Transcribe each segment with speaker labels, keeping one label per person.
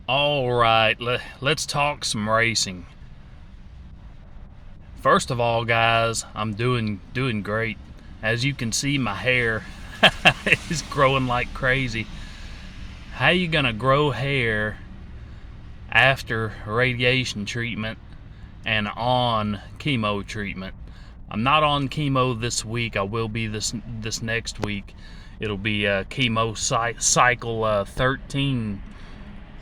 Speaker 1: All right, let's talk some racing. First of all, guys, I'm doing great. As you can see, my hair is growing like crazy. How you gonna grow hair after radiation treatment and on chemo treatment? I'm not on chemo this week. I will be this next week. It'll be chemo cycle 13.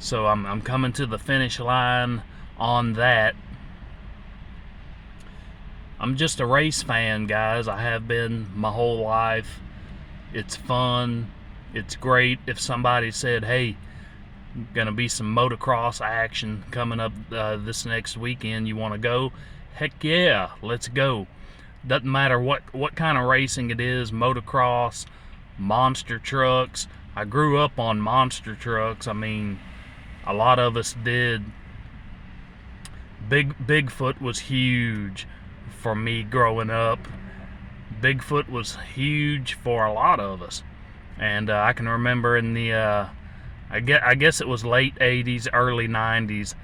Speaker 1: So I'm coming to the finish line on that. I'm just a race fan, guys. I have been my whole life. It's fun. It's great. If somebody said, hey, gonna be some motocross action coming up this next weekend, you want to go? Heck yeah, let's go. Doesn't matter what kind of racing it is, motocross, monster trucks. I grew up on monster trucks. I mean, a lot of us did. Bigfoot was huge for me growing up. Bigfoot was huge for a lot of us, and I can remember in the I guess it was late 80s, early 90s.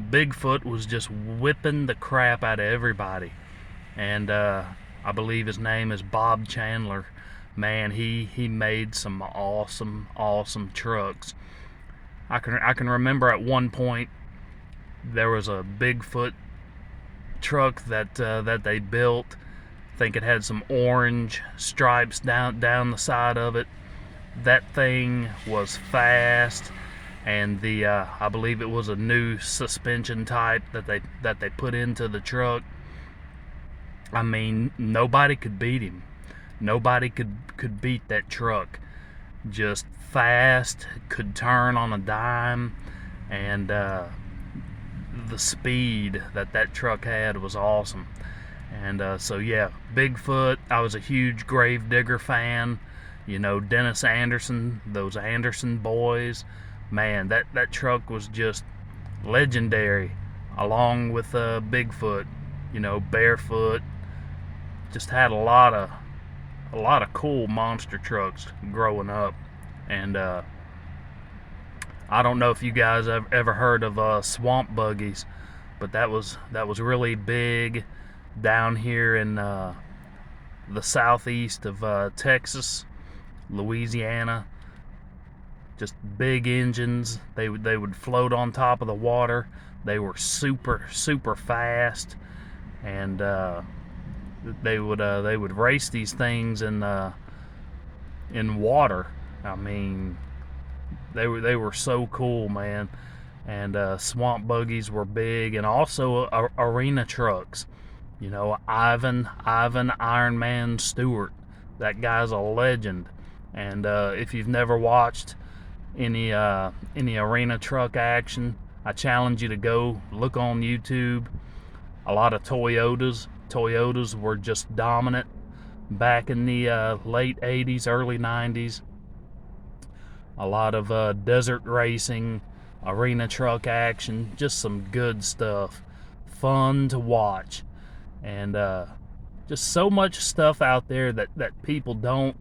Speaker 1: Bigfoot was just whipping the crap out of everybody, and I believe his name is Bob Chandler. Man, he made some awesome trucks. I can remember at one point there was a Bigfoot truck that they built. I think it had some orange stripes down the side of it. That thing was fast, and the I believe it was a new suspension type that they put into the truck. I mean, nobody could beat him. Nobody could beat that truck. Just fast, could turn on a dime, and the speed that truck had was awesome. And so yeah, Bigfoot. I was a huge Gravedigger fan. You know, Dennis Anderson, those Anderson boys. Man, that truck was just legendary. Along with Bigfoot, you know, Barefoot. Just had a lot of cool monster trucks growing up. And I don't know if you guys have ever heard of swamp buggies, but that was really big down here in the southeast of Texas, Louisiana. Just big engines. They would float on top of the water. They were super fast, and they would race these things in water. I mean, they were so cool, man. And swamp buggies were big, and also arena trucks. You know, Ivan Iron Man Stewart. That guy's a legend. And if you've never watched any arena truck action, I challenge you to go look on YouTube. A lot of Toyotas. Toyotas were just dominant back in the late 80s, early 90s. A lot of desert racing, arena truck action, just some good stuff. Fun to watch. And just so much stuff out there that people don't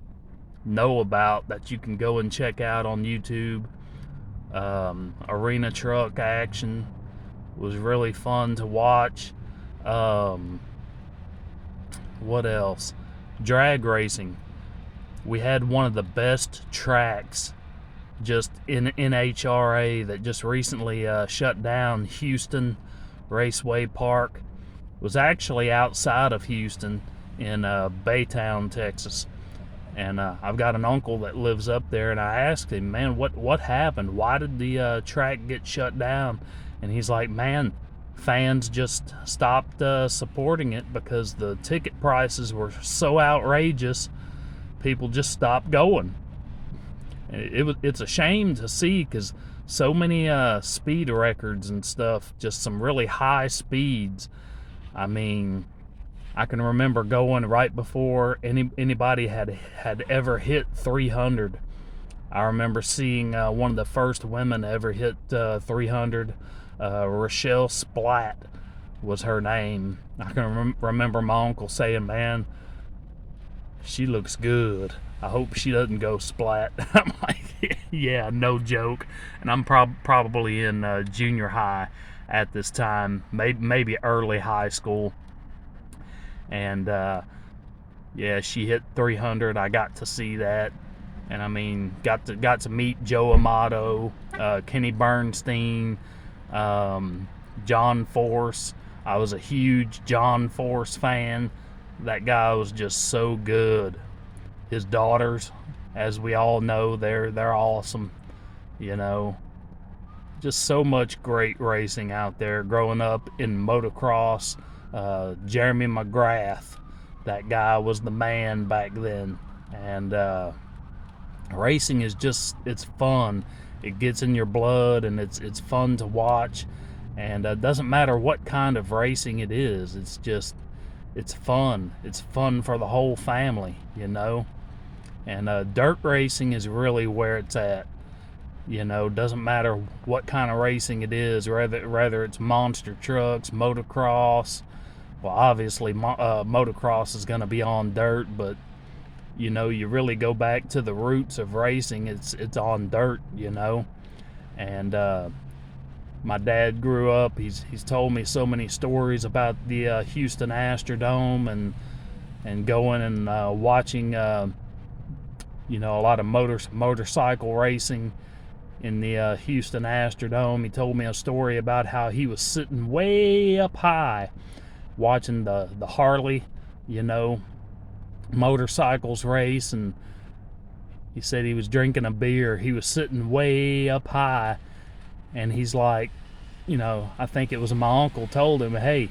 Speaker 1: know about that you can go and check out on YouTube. Arena truck action was really fun to watch. What else? Drag racing. We had one of the best tracks just in NHRA that just recently shut down. Houston Raceway Park was actually outside of Houston in Baytown, Texas. And I've got an uncle that lives up there, and I asked him, man, what happened? Why did the track get shut down? And he's like, man, fans just stopped supporting it because the ticket prices were so outrageous. People just stopped going. And it's a shame to see, because so many speed records and stuff, just some really high speeds. I mean, I can remember going right before anybody had ever hit 300. I remember seeing one of the first women ever hit 300. Rochelle Splatt was her name. I can remember my uncle saying, man, she looks good. I hope she doesn't go splat. I'm like, yeah, no joke. And I'm probably in junior high at this time, maybe early high school. And yeah, she hit 300. I got to see that, and I mean, got to meet Joe Amato, Kenny Bernstein, John Force. I was a huge John Force fan. That guy was just so good. His daughters, as we all know, they're awesome. You know, just so much great racing out there. Growing up in motocross, Jeremy McGrath, that guy was the man back then. And racing is just, it's fun. It gets in your blood, and it's fun to watch. And it doesn't matter what kind of racing it is. It's fun. It's fun for the whole family, you know. And dirt racing is really where it's at. You know, doesn't matter what kind of racing it is, whether it's monster trucks, motocross. Well, obviously, motocross is going to be on dirt, but you know, you really go back to the roots of racing. It's on dirt, you know. And my dad grew up. He's told me so many stories about the Houston Astrodome and going and watching, you know, a lot of motorcycle racing in the Houston Astrodome. He told me a story about how he was sitting way up high watching the Harley, you know, motorcycles race, and he said he was drinking a beer. He was sitting way up high, and he's like, you know, I think it was my uncle told him, hey,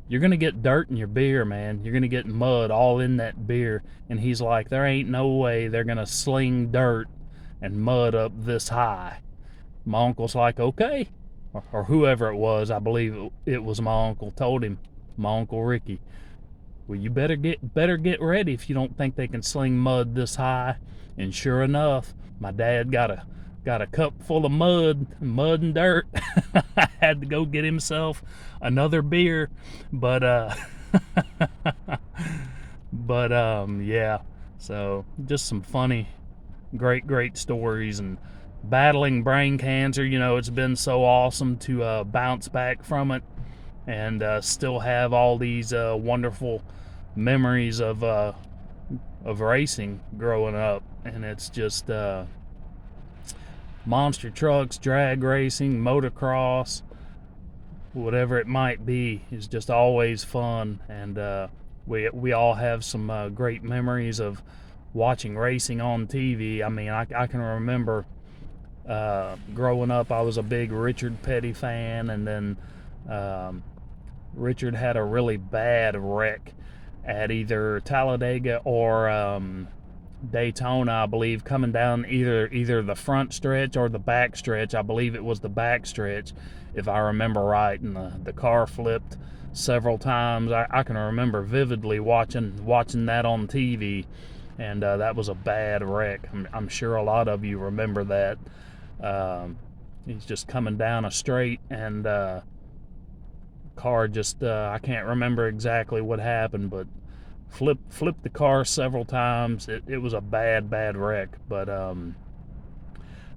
Speaker 1: you're gonna get dirt in your beer, man. You're gonna get mud all in that beer. And he's like, there ain't no way they're gonna sling dirt and mud up this high. My uncle's like, okay. Or whoever it was, I believe it was my uncle, told him, my Uncle Ricky, well, you better get ready if you don't think they can sling mud this high. And sure enough, my dad got a cup full of mud and dirt. Had to go get himself another beer, but yeah. So just some funny, great stories. And battling brain cancer, you know, it's been so awesome to bounce back from it and still have all these wonderful memories of racing growing up. And it's just monster trucks, drag racing, motocross, whatever it might be, is just always fun. And we all have some great memories of watching racing on TV. I mean, I can remember growing up, I was a big Richard Petty fan, and then Richard had a really bad wreck at either Talladega or Daytona, I believe, coming down either the front stretch or the back stretch. I believe it was the back stretch, if I remember right, and the car flipped several times. I can remember vividly watching that on TV, and that was a bad wreck. I'm sure a lot of you remember that. He's just coming down a straight, and car just I can't remember exactly what happened, but flipped the car several times. It was a bad wreck. But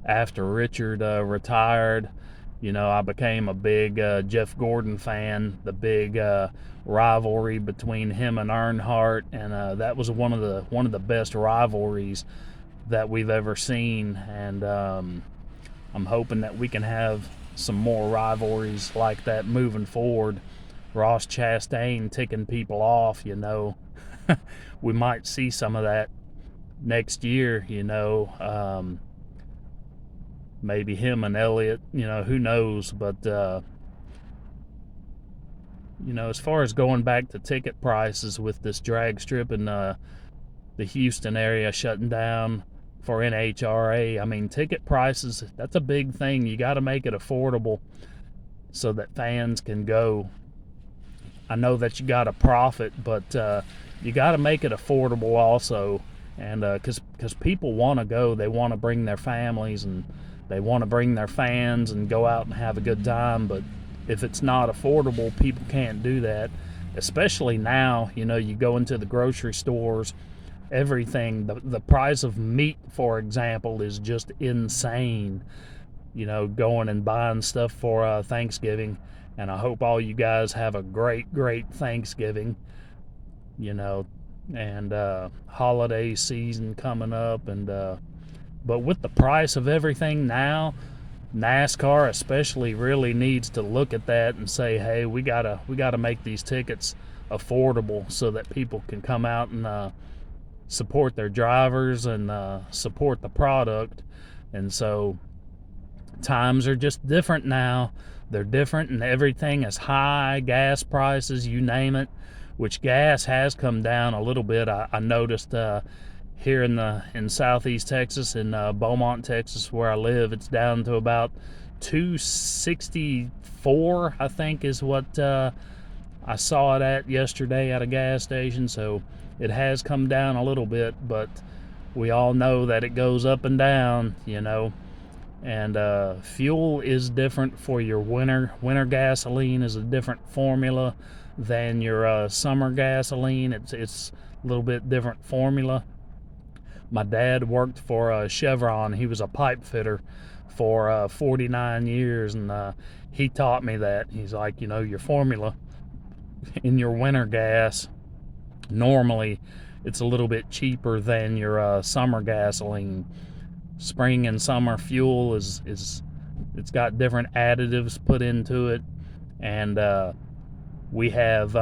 Speaker 1: after Richard retired, you know, I became a big Jeff Gordon fan. The big rivalry between him and Earnhardt, and that was one of the best rivalries that we've ever seen. And I'm hoping that we can have some more rivalries like that moving forward. Ross Chastain ticking people off, you know. We might see some of that next year, you know. Maybe him and Elliott, you know, who knows. But you know, as far as going back to ticket prices with this drag strip and the Houston area shutting down for NHRA, I mean, ticket prices, that's a big thing. You got to make it affordable so that fans can go. I know that you got to profit, but you got to make it affordable also. And because people want to go, they want to bring their families, and they want to bring their fans and go out and have a good time. But if it's not affordable, people can't do that. especially now. You go into the grocery stores, everything, the price of meat, for example, is just insane. Going and buying stuff for Thanksgiving. And I hope all you guys have a great Thanksgiving, and holiday season coming up. And but with the price of everything now, NASCAR especially really needs to look at that and say, hey, we gotta make these tickets affordable so that people can come out and support their drivers and support the product. And so times are just different now. They're different, and everything is high. Gas prices, you name it, which gas has come down a little bit. I noticed here in Southeast Texas, in Beaumont, Texas, where I live, it's down to about $2.64, I think, is what I saw it at yesterday at a gas station. So it has come down a little bit, but we all know that it goes up and down, And fuel is different for your winter gasoline is a different formula than your summer gasoline. It's a little bit different formula. My dad worked for Chevron. He was a pipe fitter for 49 years, and he taught me that. He's like, your formula in your winter gas, normally it's a little bit cheaper than your summer gasoline. Spring and summer fuel is it's got different additives put into it. And we have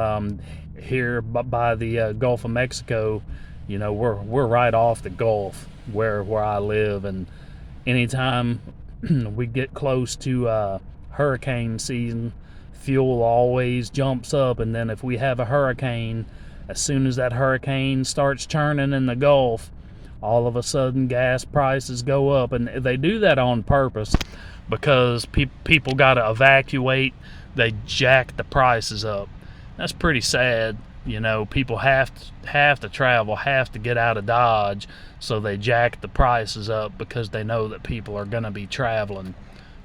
Speaker 1: here by the Gulf of Mexico, we're right off the Gulf where I live, and anytime we get close to hurricane season, fuel always jumps up. And then if we have a hurricane, as soon as that hurricane starts churning in the Gulf, all of a sudden gas prices go up. And they do that on purpose because people got to evacuate. They jack the prices up. That's pretty sad. People have to travel, have to get out of Dodge, so they jack the prices up because they know that people are going to be traveling.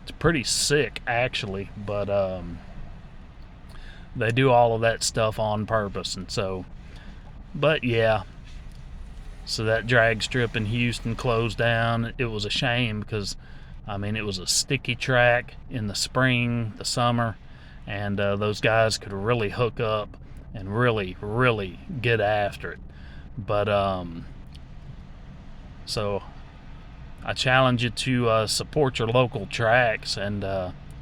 Speaker 1: It's pretty sick, actually, but they do all of that stuff on purpose. And so, but yeah, so that drag strip in Houston closed down. It was a shame because, it was a sticky track in the spring, the summer, and those guys could really hook up and really get after it. But so I challenge you to support your local tracks, and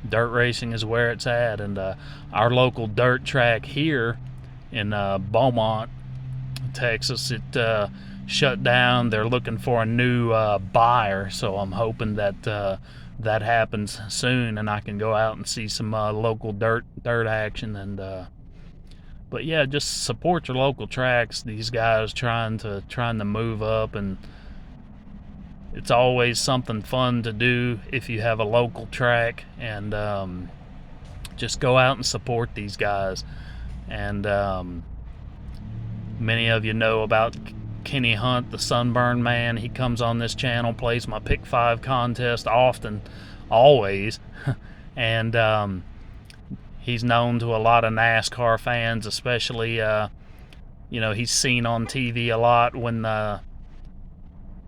Speaker 1: dirt racing is where it's at. And our local dirt track here in Beaumont, Texas, it shut down. They're looking for a new buyer, so I'm hoping that that happens soon and I can go out and see some local dirt action. And but yeah, just support your local tracks. These guys trying to move up, and it's always something fun to do if you have a local track. And just go out and support these guys. And many of you know about Kenny Hunt, the Sunburn Man. He comes on this channel, plays my Pick 5 contest often, always. And he's known to a lot of NASCAR fans, especially, he's seen on TV a lot when the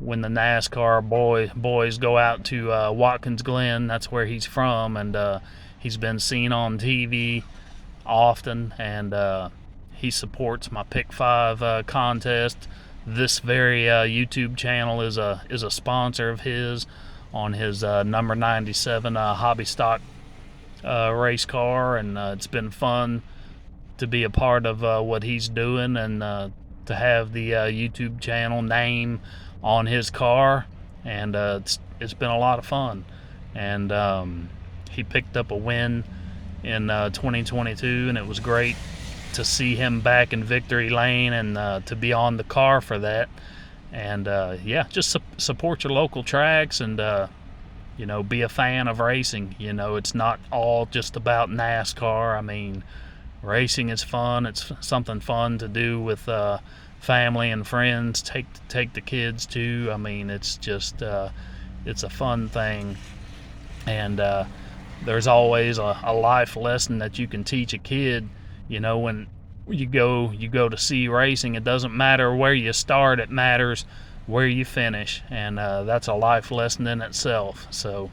Speaker 1: NASCAR boys go out to Watkins Glen. That's where he's from, and he's been seen on TV often. And he supports my Pick 5 contest. This very YouTube channel is a sponsor of his on his number 97 hobby stock race car, and it's been fun to be a part of what he's doing, and to have the YouTube channel name on his car. And it's been a lot of fun. And he picked up a win in 2022, and it was great to see him back in victory lane and to be on the car for that. And just support your local tracks, and be a fan of racing. It's not all just about NASCAR. Racing is fun. It's something fun to do with family and friends. Take the kids too. It's just it's a fun thing. And there's always a life lesson that you can teach a kid. When you go to see racing. It doesn't matter where you start, it matters where you finish, and that's a life lesson in itself. So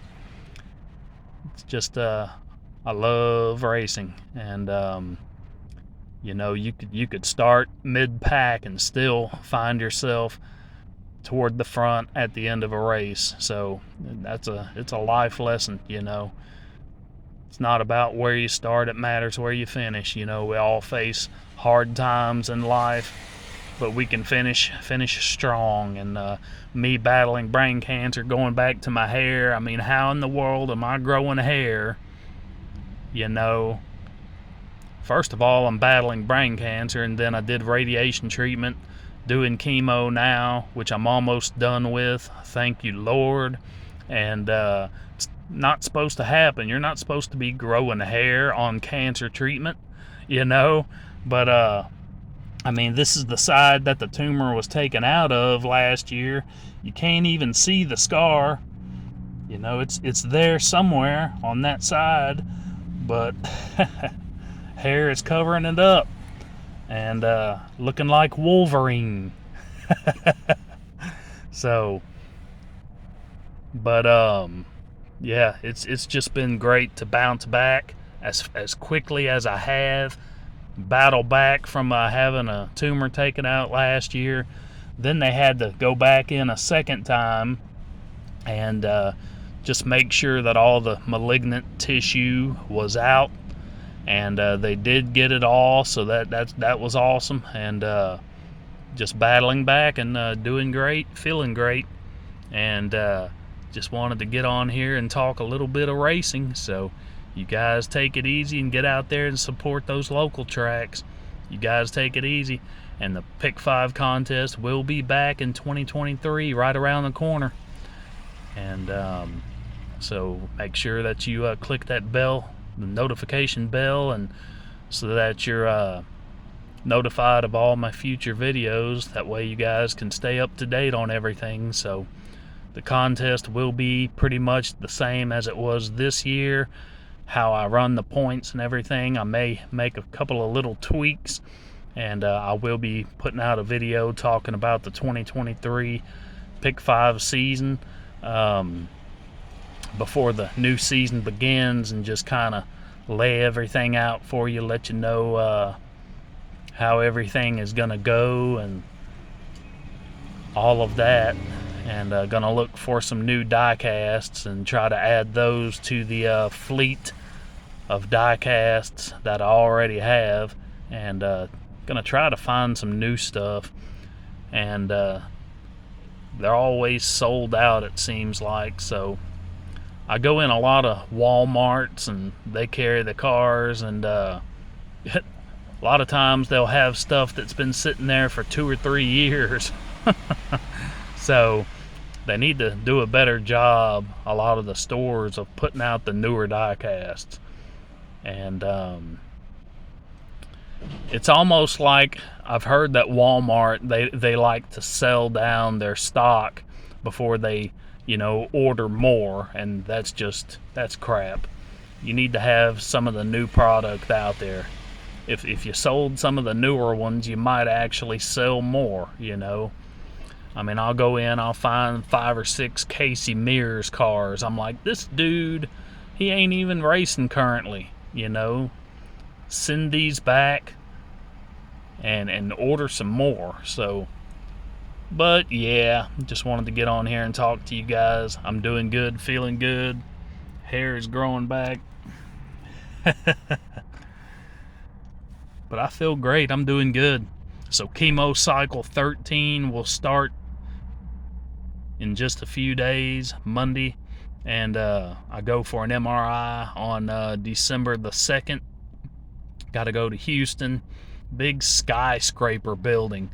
Speaker 1: it's just I love racing, and you could start mid-pack and still find yourself toward the front at the end of a race. So it's a life lesson. It's not about where you start, it matters where you finish. We all face hard times in life, but we can finish strong. And me battling brain cancer, going back to my hair, I mean, how in the world am I growing hair? First of all, I'm battling brain cancer, and then I did radiation treatment, doing chemo now, which I'm almost done with, thank you Lord. And it's not supposed to happen. You're not supposed to be growing hair on cancer treatment, but I mean, this is the side that the tumor was taken out of last year. You can't even see the scar. It's there somewhere on that side, but hair is covering it up and looking like Wolverine. So, but yeah, it's just been great to bounce back as quickly as I have, battle back from having a tumor taken out last year. Then they had to go back in a second time and just make sure that all the malignant tissue was out, and they did get it all, so that was awesome. And just battling back and doing great, feeling great, and just wanted to get on here and talk a little bit of racing. So you guys take it easy and get out there and support those local tracks. You guys take it easy, and the Pick 5 contest will be back in 2023, right around the corner. And so make sure that you click that bell, the notification bell, and so that you're notified of all my future videos. That way you guys can stay up to date on everything. So the contest will be pretty much the same as it was this year. How I run the points and everything, I may make a couple of little tweaks, and I will be putting out a video talking about the 2023 Pick 5 season before the new season begins, and just kind of lay everything out for you, let you know how everything is gonna go and all of that. And gonna look for some new die casts and try to add those to the fleet of die casts that I already have, and gonna try to find some new stuff. And they're always sold out, it seems like. So I go in a lot of Walmarts, and they carry the cars, and a lot of times they'll have stuff that's been sitting there for 2 or 3 years. So they need to do a better job, a lot of the stores, of putting out the newer die casts. And it's almost like, I've heard that Walmart, they like to sell down their stock before they order more, and that's crap. You need to have some of the new product out there. If you sold some of the newer ones, you might actually sell more. I mean, I'll go in, I'll find 5 or 6 Casey Mears cars. I'm like, this dude, he ain't even racing currently. Send these back and order some more. So, but yeah, just wanted to get on here and talk to you guys. I'm doing good, feeling good. Hair is growing back. But I feel great. I'm doing good. So chemo cycle 13 will start in just a few days, Monday. And I go for an MRI on December the 2nd. Got to go to Houston. Big skyscraper building.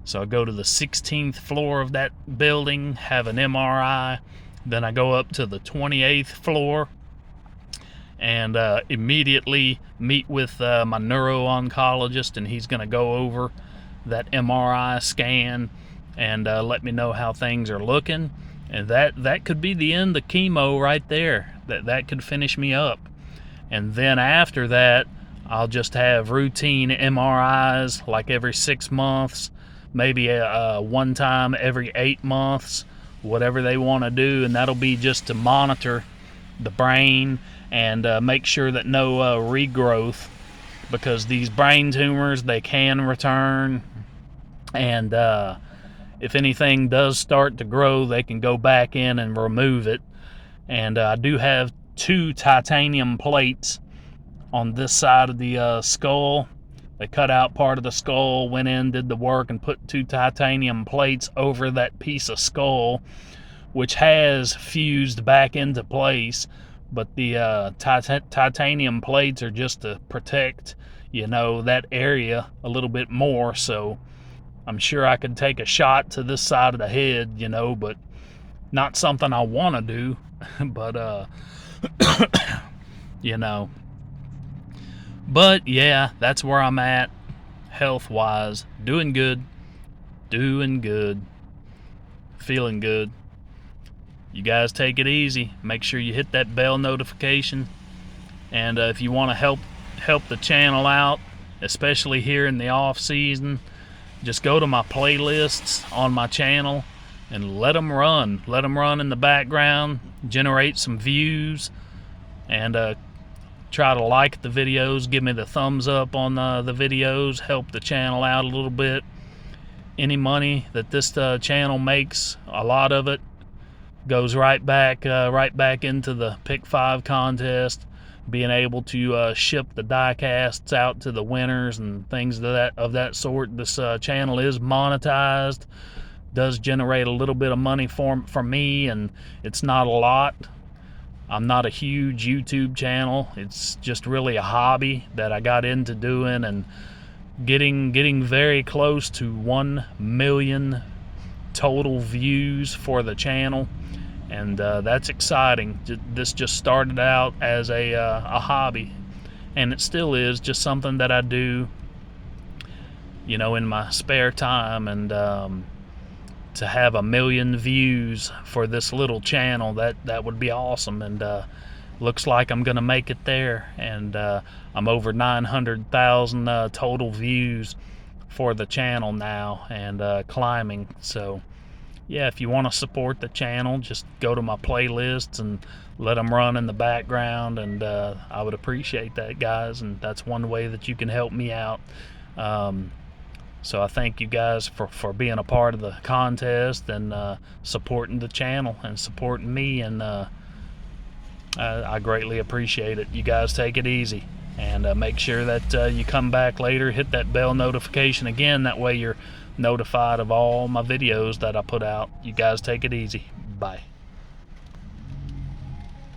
Speaker 1: So I go to the 16th floor of that building, have an MRI. Then I go up to the 28th floor and immediately meet with my neuro-oncologist, and he's going to go over that MRI scan and let me know how things are looking. And that could be the end of chemo right there. That could finish me up. And then after that, I'll just have routine MRIs like every 6 months, maybe one time every 8 months, whatever they want to do, and that'll be just to monitor the brain and make sure that no regrowth, because these brain tumors, they can return, and if anything does start to grow, they can go back in and remove it. And I do have 2 titanium plates on this side of the skull. They cut out part of the skull, went in, did the work, and put 2 titanium plates over that piece of skull, which has fused back into place. But the titanium plates are just to protect, that area a little bit more. So I'm sure I could take a shot to this side of the head, but not something I want to do. But But yeah, that's where I'm at health-wise. Doing good, feeling good. You guys take it easy. Make sure you hit that bell notification. And if you want to help the channel out, especially here in the off season, just go to my playlists on my channel and let them run in the background, generate some views, and try to like the videos, give me the thumbs up on the videos, help the channel out a little bit. Any money that this channel makes, a lot of it goes right back into the Pick 5 contest, being able to ship the die casts out to the winners and things of that sort. This channel is monetized, does generate a little bit of money for me, and it's not a lot. I'm not a huge YouTube channel. It's just really a hobby that I got into doing, and getting very close to 1 million total views for the channel, and that's exciting. This just started out as a hobby, and it still is just something that I do, in my spare time. And to have 1 million views for this little channel, that would be awesome. And looks like I'm gonna make it there. And I'm over 900,000 total views for the channel now, and climbing. So yeah, if you want to support the channel, just go to my playlists and let them run in the background, and I would appreciate that, guys. And that's one way that you can help me out. So I thank you guys for being a part of the contest and supporting the channel and supporting me, and I greatly appreciate it. You guys take it easy, and make sure that you come back later, hit that bell notification again. That way you're notified of all my videos that I put out. You guys take it easy. Bye.